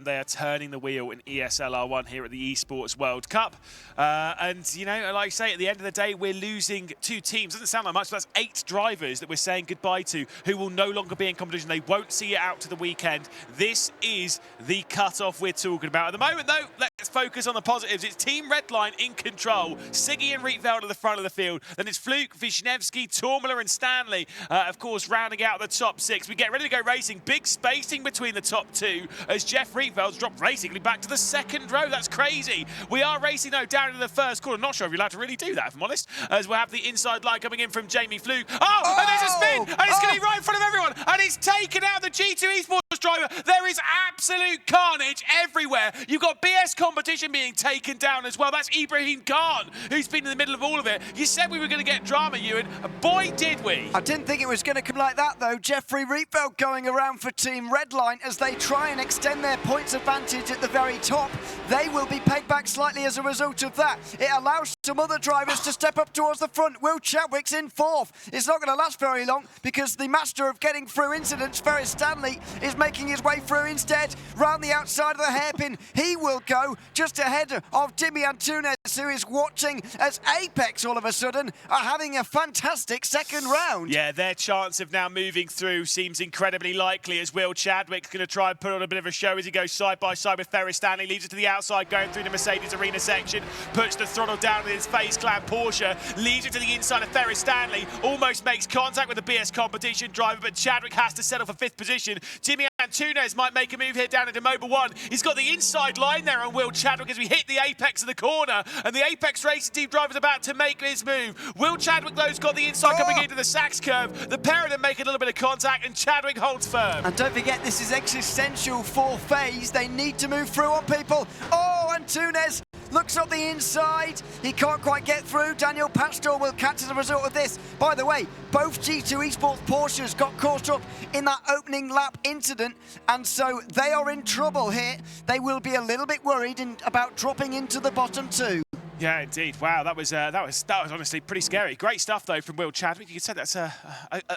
They are turning the wheel in ESL R1 here at the Esports World Cup. And, you know, like I say, at the end of the day, we're losing 2 teams. Doesn't sound like much, but that's 8 drivers that we're saying goodbye to who will no longer be in competition. They won't see it out to the weekend. This is the cut-off we're talking about. At the moment, though, let's focus on the positives. It's Team Redline in control. Siggy and Rietveld at the front of the field. Then it's Fluke, Wisniewski, Tormula and Stanley, of course, rounding out the top 6. We get ready to go racing. Big spacing between the top 2 as Jeff Rietveld's dropped basically back to the second row. That's crazy. We are racing, though, down into the first corner. Not sure if you're allowed to really do that, if I'm honest, as we'll have the inside line coming in from Jamie Fluke. Oh! And there's a spin! And it's going to be right in front of everyone! And it's taken out the G2 Esports driver. There is absolute carnage everywhere. You've got BS competition being taken down as well. That's Ibrahim Khan, who's been in the middle of all of it. You said we were going to get drama, Ewan. Boy, did we. I didn't think it was going to come like that, though. Jeffrey Rietveld going around for Team Redline as they try and extend their points advantage at the very top. They will be pegged back slightly as a result of that. It allows some other drivers to step up towards the front. Will Chadwick's in 4th. It's not going to last very long because the master of getting through incidents, Ferris Stanley, is making his way through instead. Round the outside of the hairpin, he will go just ahead of Timmy Antunes, who is watching as Apex all of a sudden are having a fantastic second round. Yeah, their chance of now moving through seems incredibly likely as Will Chadwick's going to try and put on a bit of a show as he goes side by side with Ferris Stanley, leaves it to the outside, going through the Mercedes Arena section, puts the throttle down in his FaZe Clan Porsche, leaves it to the inside of Ferris Stanley, almost makes contact with the BS competition driver, but Chadwick has to settle for 5th position. Timmy Antunes might make a move here down into Mobile 1. He's got the inside line there on Will Chadwick as we hit the apex of the corner, and the Apex Racing Team driver's about to make his move. Will Chadwick, though, has got the inside coming into the Sachs curve. The pair of them make a little bit of contact, and Chadwick holds firm. And don't forget, this is existential for FaZe. They need to move through on people. Oh, Antunes looks up the inside. He can't quite get through. Daniel Pastor will catch as a result of this. By the way, both G2 Esports Porsches got caught up in that opening lap incident, and so they are in trouble here. They will be a little bit worried about dropping into the bottom 2. Yeah, indeed. Wow, that was honestly pretty scary. Great stuff, though, from Will Chadwick. You could say that's a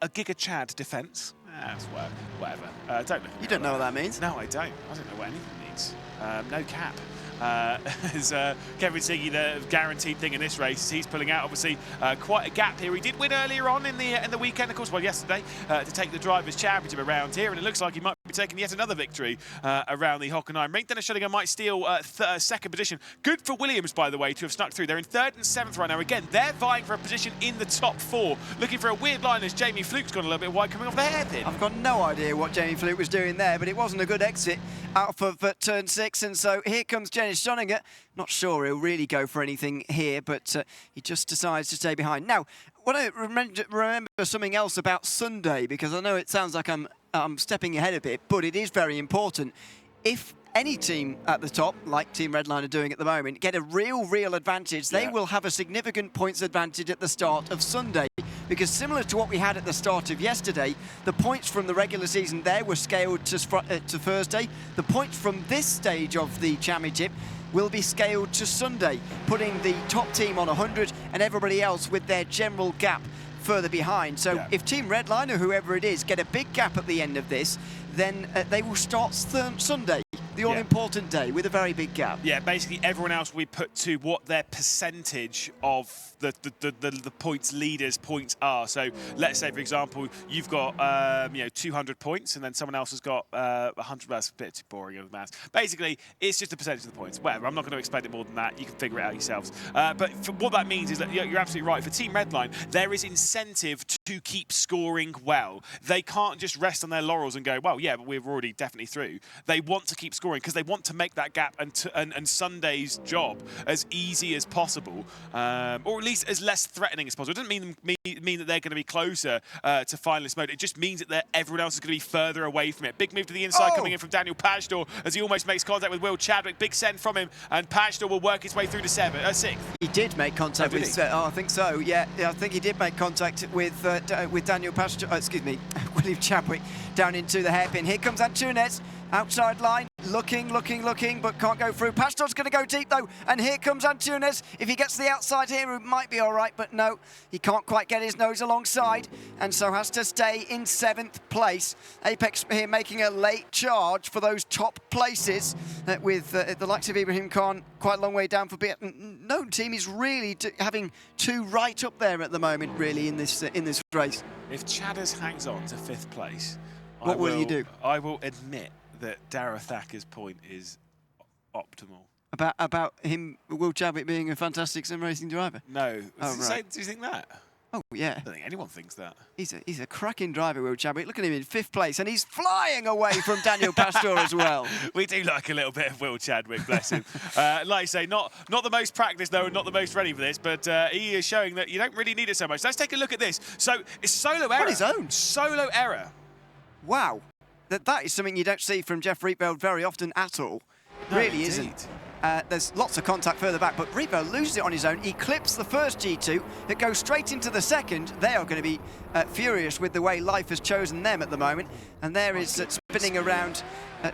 Giga Chad defence. That's whatever. You don't know what that means? No, I don't. I don't know what anything means. No cap. As Kevin Siggy, the guaranteed thing in this race, he's pulling out obviously quite a gap here. He did win earlier on in the weekend, of course, well yesterday, to take the Drivers' Championship around here, and it looks like he might be taking yet another victory around the Hockenheim ring. Dennis Schillinger might steal 2nd position. Good for Williams, by the way, to have snuck through. They're in 3rd and 7th right now. Again, they're vying for a position in the top 4. Looking for a weird line as Jamie Fluke's gone a little bit wide coming off the hairpin. I've got no idea what Jamie Fluke was doing there, but it wasn't a good exit out of turn 6, and so here comes Dennis Schillinger. Not sure he'll really go for anything here, but he just decides to stay behind. Now, what I remember something else about Sunday, because I know it sounds like I'm stepping ahead a bit, but it is very important. If any team at the top, like Team Redline are doing at the moment, get a real advantage, they will have a significant points advantage at the start of Sunday. Because similar to what we had at the start of yesterday, the points from the regular season there were scaled to Thursday. The points from this stage of the championship will be scaled to Sunday, putting the top team on 100 and everybody else with their general gap further behind. So if Team Redline or whoever it is get a big gap at the end of this, then they will start Sunday, the all-important day, with a very big gap. Yeah, basically everyone else we put to what their percentage of the points leaders' points are. So let's say, for example, you've got 200 points, and then someone else has got 100. That's a bit too boring of maths. Basically, it's just a percentage of the points. Whatever. I'm not going to explain it more than that. You can figure it out yourselves. But for what that means is that you're absolutely right. For Team Redline, there is incentive to keep scoring well. They can't just rest on their laurels and go, well, yeah, but we're already definitely through. They want to keep scoring because they want to make that gap and Sunday's job as easy as possible, or at least as less threatening as possible. It doesn't mean that they're going to be closer to finalist mode. It just means that everyone else is going to be further away from it. Big move to the inside coming in from Daniel Pastor as he almost makes contact with Will Chadwick. Big send from him, and Pastor will work his way through to 6th. He did make contact with. I think so. Yeah, I think he did make contact with Daniel Pastor. Excuse me, William Chadwick down into the hairpin. Here comes Antunes. Outside line, looking, but can't go through. Pastor's going to go deep, though, and here comes Antunes. If he gets the outside here, it might be all right, but no, he can't quite get his nose alongside, and so has to stay in 7th place. Apex here making a late charge for those top places, with the likes of Ibrahim Khan quite a long way down for Beat. No team is really having 2 right up there at the moment, really, in this race. If Chadders hangs on to 5th place, what will you do? I will admit that Darragh Thacker's point is optimal. About him, Will Chabot, being a fantastic sim racing driver? No. Oh, right. Do you think that? Oh, yeah. I don't think anyone thinks that. He's a cracking driver, Will Chabot. Look at him in 5th place, and he's flying away from Daniel Pastor as well. We do like a little bit of Will Chadwick, bless him. Like I say, not the most practiced, though, and not the most ready for this, but he is showing that you don't really need it so much. Let's take a look at this. So it's solo error. On his own. Solo error. Wow. That is something you don't see from Jeff Rietveld very often at all. No, really indeed. isn't. There's lots of contact further back, but Rietveld loses it on his own. He clips the first G2. It goes straight into the second. They are going to be furious with the way life has chosen them at the moment. And there is spinning around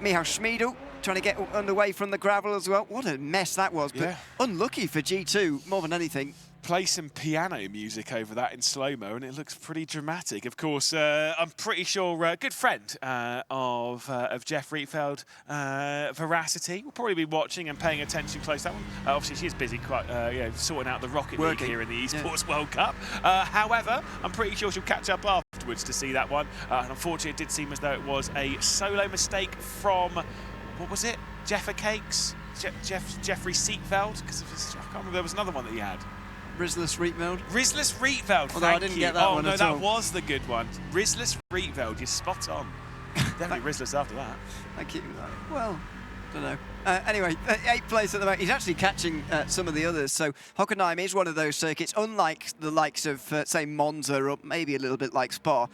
Michał Schmiedl, trying to get underway from the gravel as well. What a mess that was, but unlucky for G2 more than anything. Play some piano music over that in slow-mo and it looks pretty dramatic. Of course, I'm pretty sure a good friend of Jeff Rietveld, Veracity, will probably be watching and paying attention close to that one. Obviously, she's busy quite sorting out the Rocket League here in the Esports World Cup. However, I'm pretty sure she'll catch up afterwards to see that one. And unfortunately, it did seem as though it was a solo mistake from, what was it? Jeffer Cakes? Jeffrey Seatveld? Because I can't remember, there was another one that he had. Rizlis Rietveld. Rizlis Rietveld, Although I didn't get that one no, at all. that was the good one. Rizlis Rietveld, you're spot on. Definitely Rizlis after that. Thank you. Well, don't know. Anyway, 8th place at the moment. He's actually catching some of the others. So Hockenheim is one of those circuits, unlike the likes of, say, Monza or maybe a little bit like Spa.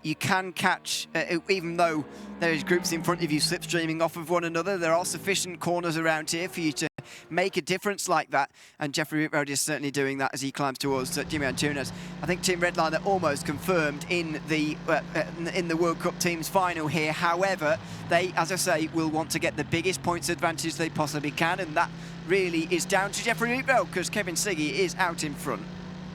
You can catch, even though there is groups in front of you slipstreaming off of one another, there are sufficient corners around here for you to make a difference like that. And Jeffrey Rietveld is certainly doing that as he climbs towards Jimmy Antunes. I think Team Redline are almost confirmed in the World Cup teams final here. However, they, as I say, will want to get the biggest points advantage they possibly can, and that really is down to Jeffrey Rietveld because Kevin Siggy is out in front.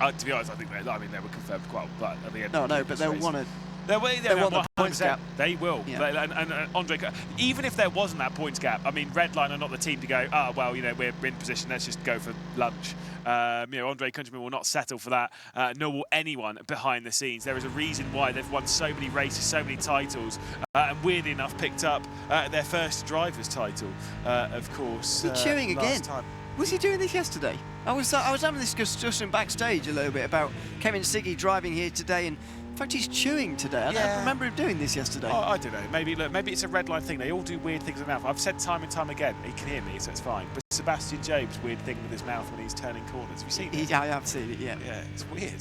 To be honest, I think they were confirmed quite well at the end. No, but they'll want to. They want the points gap. They will. Yeah. And Andre, even if there wasn't that points gap, I mean, Redline are not the team to go, well, we're in position, let's just go for lunch. Andre Countryman will not settle for that, nor will anyone behind the scenes. There is a reason why they've won so many races, so many titles, and weirdly enough picked up their first driver's title, of course. Is he chewing again? Time. Was he doing this yesterday? I was having this discussion backstage a little bit about Kevin Siggy driving here today, and in fact, he's chewing today. I don't remember him doing this yesterday. Oh, I don't know. Maybe it's a Redline thing. They all do weird things with their mouth. I've said time and time again, he can hear me, so it's fine. But Sebastian Job's weird thing with his mouth when he's turning corners. Have you seen it? I have seen it, yeah. Yeah, it's weird.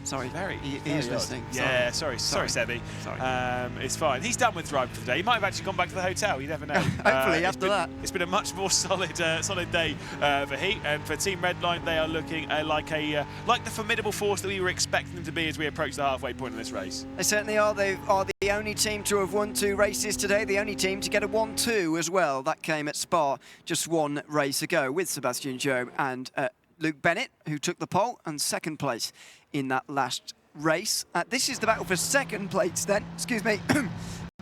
Sorry, he very is listening. Yeah, sorry, Sebby. Sorry. It's fine. He's done with driving for the day. He might have actually gone back to the hotel. You never know. Hopefully, after that. It's been a much more solid day for Heat, and for Team Redline, they are looking like the formidable force that we were expecting them to be as we approach the halfway point in this race. They certainly are. They are the only team to have won 2 races today. The only team to get a 1-2 as well. That came at Spa just 1 race ago with Sebastian Job and Luke Bennett, who took the pole and 2nd place in that last race. This is the battle for 2nd place then, excuse me,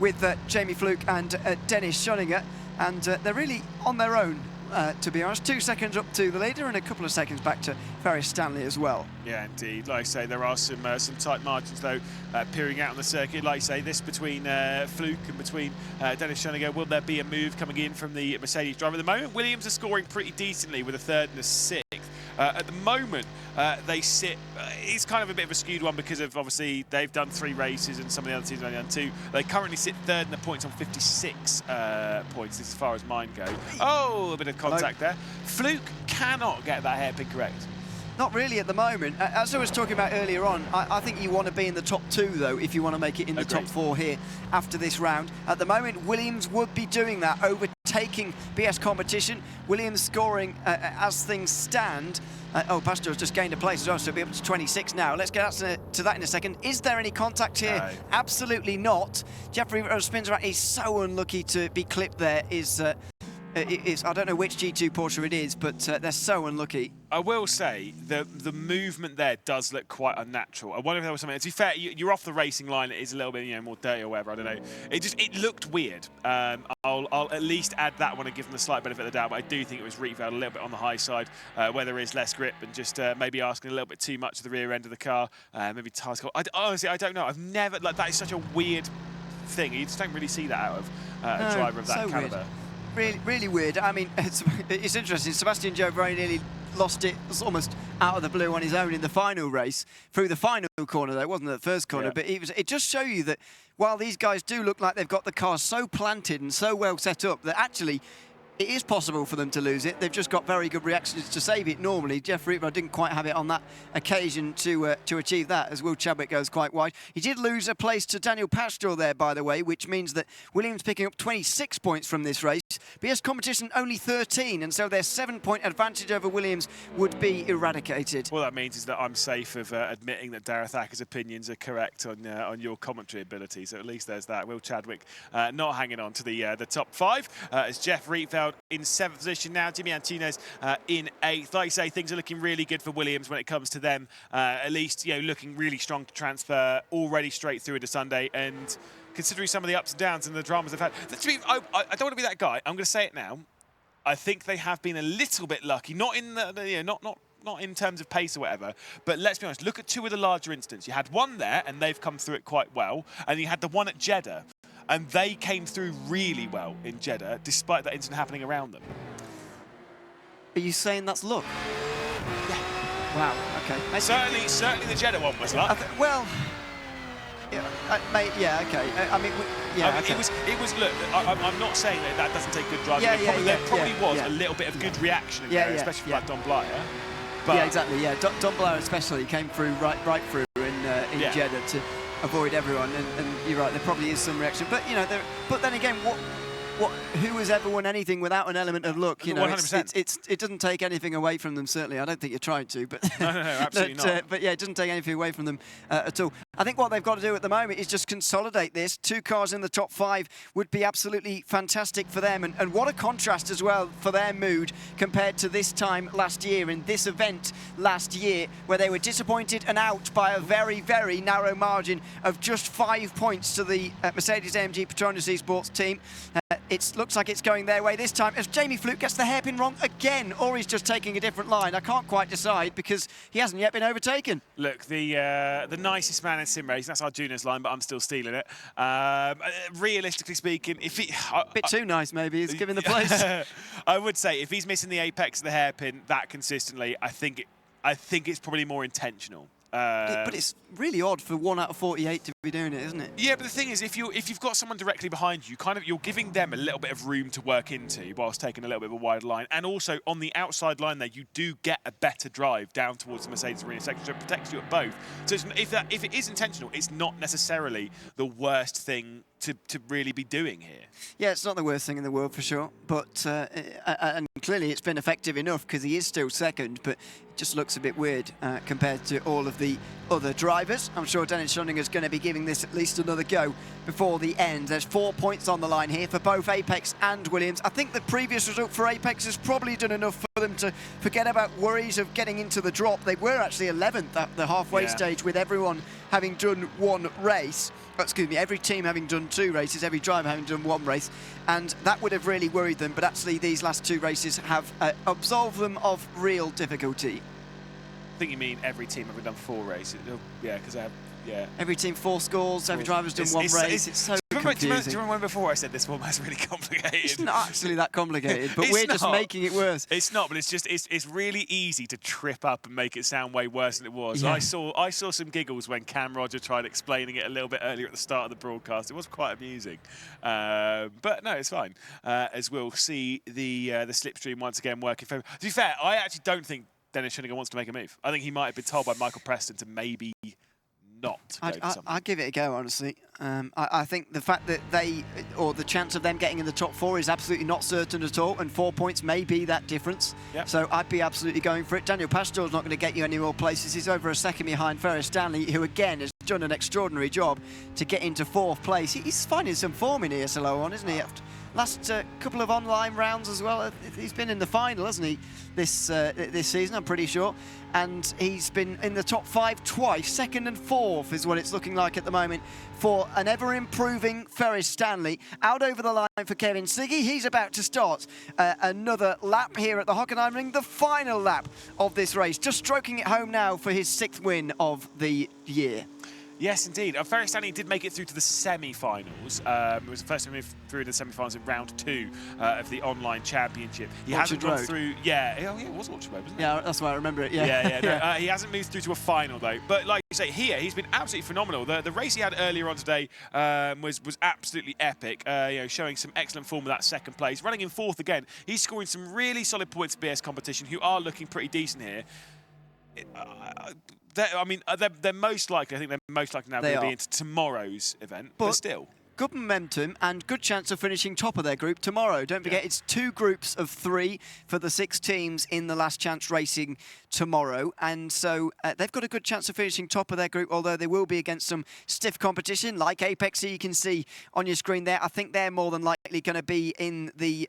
with Jamie Fluke and Dennis Schoninger, and they're really on their own, to be honest. 2 seconds up to the leader and a couple of seconds back to Ferris Stanley as well. Yeah, indeed. Like I say, there are some tight margins, though, peering out on the circuit. Like I say, this between Fluke and between Dennis Schoninger. Will there be a move coming in from the Mercedes driver? At the moment, Williams are scoring pretty decently with a 3rd and a 6th. At the moment, they sit. It's kind of a bit of a skewed one because of obviously they've done 3 races and some of the other teams have only done 2. They currently sit 3rd in the points on 56 points as far as mine go. Oh, a bit of contact there. Fluke cannot get that hairpin correct. Not really at the moment. As I was talking about earlier on, I think you want to be in the top 2, though, if you want to make it in the top 4 here after this round. At the moment, Williams would be doing that, overtaking overtaking BS Competition. Williams scoring as things stand. Pastor's just gained a place as well, so he'll be up to 26 now. Let's get to that in a second. Is there any contact here? No. Absolutely not. Jeffrey spins around. He's so unlucky to be clipped there. I don't know which G2 Porsche it is, but they're so unlucky. I will say the movement there does look quite unnatural. I wonder if there was something. To be fair, you're off the racing line. It is a little bit more dirty or whatever. I don't know. It looked weird. I'll at least add that one and give them the slight benefit of the doubt. But I do think it was Riyadh a little bit on the high side, where there is less grip and just maybe asking a little bit too much of the rear end of the car. Maybe tires. Honestly, I don't know. I've never that is such a weird thing. You just don't really see that out of a driver of that caliber. Weird. Really weird. I mean, it's interesting. Sebastian Joe very nearly lost it almost out of the blue on his own in the final race. Through the final corner, though, it wasn't the first corner. Yeah. But it just shows you that while these guys do look like they've got the car so planted and so well set up, that actually it is possible for them to lose it. They've just got very good reactions to save it normally. Jeff Riyadh didn't quite have it on that occasion to achieve that, as Will Chadwick goes quite wide. He did lose a place to Daniel Pastor there, by the way, which means that Williams picking up 26 points from this race. BS Competition only 13, and so their 7-point advantage over Williams would be eradicated. What that means is that I'm safe of admitting that Dareth Acker's opinions are correct on your commentary ability, so at least there's that. Will Chadwick not hanging on to the top 5, as Jeff Riyadh in 7th position now, Jimmy Antunes in 8th. Like you say, things are looking really good for Williams when it comes to them, at least looking really strong to transfer already straight through into Sunday, and considering some of the ups and downs and the dramas they've had. I don't want to be that guy. I'm going to say it now. I think they have been a little bit lucky, not in not in terms of pace or whatever, but let's be honest, look at 2 of the larger incidents. You had one there, and they've come through it quite well, and you had the one at Jeddah, and they came through really well in Jeddah, despite that incident happening around them. Are you saying that's luck? Yeah. Wow, okay. Certainly the Jeddah one was luck. Well, yeah, okay. Okay. It was. Look, I'm not saying that doesn't take good driving. There probably was a little bit of good reaction in there, especially for like Don Blyer. But yeah, exactly. Yeah, Don Blyer especially came through right through in Jeddah to avoid everyone, and you're right. There probably is some reaction, but but then again, who has ever won anything without an element of luck? 100%. It doesn't take anything away from them. Certainly, I don't think you're trying to, but no, absolutely not. But yeah, it doesn't take anything away from them at all. I think what they've got to do at the moment is just consolidate this. 2 cars in the top 5 would be absolutely fantastic for them, and what a contrast as well for their mood compared to this time last year in this event last year, where they were disappointed and out by a very, very narrow margin of just 5 points to the Mercedes-AMG Petronas Esports team. It looks like it's going their way this time, as Jamie Fluke gets the hairpin wrong again, or he's just taking a different line. I can't quite decide because he hasn't yet been overtaken. Look, the nicest man in sim racing, that's Arjuna's line, but I'm still stealing it. Realistically speaking, if he... A bit too nice, maybe, he's giving the place. I would say if he's missing the apex of the hairpin that consistently, I think it's probably more intentional. But it's really odd for 1 out of 48 to be doing it, isn't it? Yeah, but the thing is, if you've got someone directly behind you, you're giving them a little bit of room to work into whilst taking a little bit of a wide line, and also on the outside line there, you do get a better drive down towards the Mercedes arena section, so it protects you at both. So if it is intentional, it's not necessarily the worst thing to really be doing here. Yeah, it's not the worst thing in the world for sure, but and clearly it's been effective enough because he is still second, but it just looks a bit weird compared to all of the other drivers. I'm sure Dennis Schoninger's going to be giving this at least another go before the end. There's 4 points on the line here for both Apex and Williams. I think the previous result for Apex has probably done enough for them to forget about worries of getting into the drop. They were actually 11th at the halfway stage, with everyone having done 1 race. Excuse me, every team having done 2 races, every driver having done 1 race, and that would have really worried them, but actually these last 2 races have absolved them of real difficulty. I think you mean every team having done 4 races. Yeah, because I have, every team 4 scores, every driver's done 1 race. It's so confusing. Do you remember before I said this format's really complicated? It's not actually that complicated, but we're just making it worse. It's not, but it's really easy to trip up and make it sound way worse than it was. Yeah. I saw some giggles when Cam Roger tried explaining it a little bit earlier at the start of the broadcast. It was quite amusing, but no, it's fine. As we'll see the slipstream once again working. To be fair, I actually don't think Dennis Schoninger wants to make a move. I think he might have been told by Michael Preston to maybe not go for something. I'd give it a go, honestly. I think the fact that the chance of them getting in the top 4 is absolutely not certain at all, and 4 points may be that difference. Yep. So I'd be absolutely going for it. Daniel Pastor's not going to get you any more places. He's over a second behind Ferris Stanley, who again has done an extraordinary job to get into 4th place. He's finding some form in ESL R1, isn't he? After last couple of online rounds as well. He's been in the final, hasn't he, this season, I'm pretty sure. And he's been in the top 5 twice. 2nd and 4th is what it's looking like at the moment for an ever-improving Ferris Stanley. Out over the line for Kevin Siggy. He's about to start another lap here at the Hockenheimring, the final lap of this race. Just stroking it home now for his 6th win of the year. Yes, indeed. Ferris Stanley did make it through to the semi-finals. It was the first time he moved through to the semi-finals in round 2 of the online championship. He hasn't gone through. Yeah, it was Orchard Road, wasn't it? Yeah, that's why I remember it. Yeah, yeah. He hasn't moved through to a final though. But like you say, here he's been absolutely phenomenal. The race he had earlier on today was absolutely epic. Showing some excellent form with that 2nd place, running in 4th again. He's scoring some really solid points for BS competition, who are looking pretty decent here. They're most likely. I think they're most likely now going to be into tomorrow's event, but still. Good momentum and good chance of finishing top of their group tomorrow. Don't forget, it's 2 groups of 3 for the 6 teams in the last chance racing tomorrow. And so they've got a good chance of finishing top of their group, although they will be against some stiff competition like Apex, who you can see on your screen there. I think they're more than likely going to be in the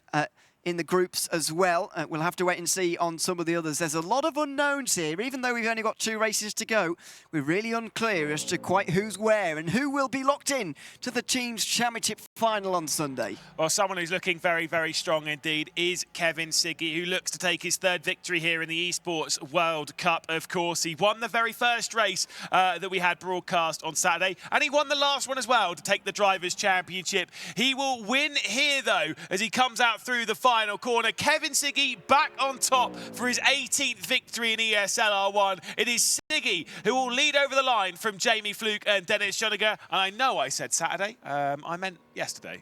groups as well. We'll have to wait and see on some of the others. There's a lot of unknowns here. Even though we've only got 2 races to go, we're really unclear as to quite who's where and who will be locked in to the team's championship final on Sunday. Well, someone who's looking very, very strong indeed is Kevin Siggy, who looks to take his 3rd victory here in the Esports World Cup, of course. He won the very first race that we had broadcast on Saturday, and he won the last one as well to take the Drivers' Championship. He will win here, though, as he comes out through the final corner. Kevin Siggy back on top for his 18th victory in ESL R1. It is Siggy who will lead over the line from Jamie Fluke and Dennis Schoeniger. And I know I said Saturday, I meant yesterday.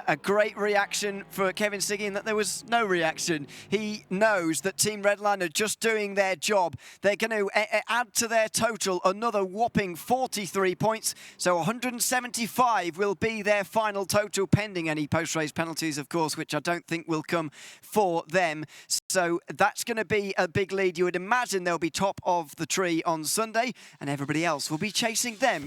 A great reaction for Kevin Siggy in that there was no reaction. He knows that Team Redline are just doing their job. They're going to add to their total another whopping 43 points. So 175 will be their final total, pending any post-race penalties, of course, which I don't think will come for them. So that's going to be a big lead. You would imagine they'll be top of the tree on Sunday, and everybody else will be chasing them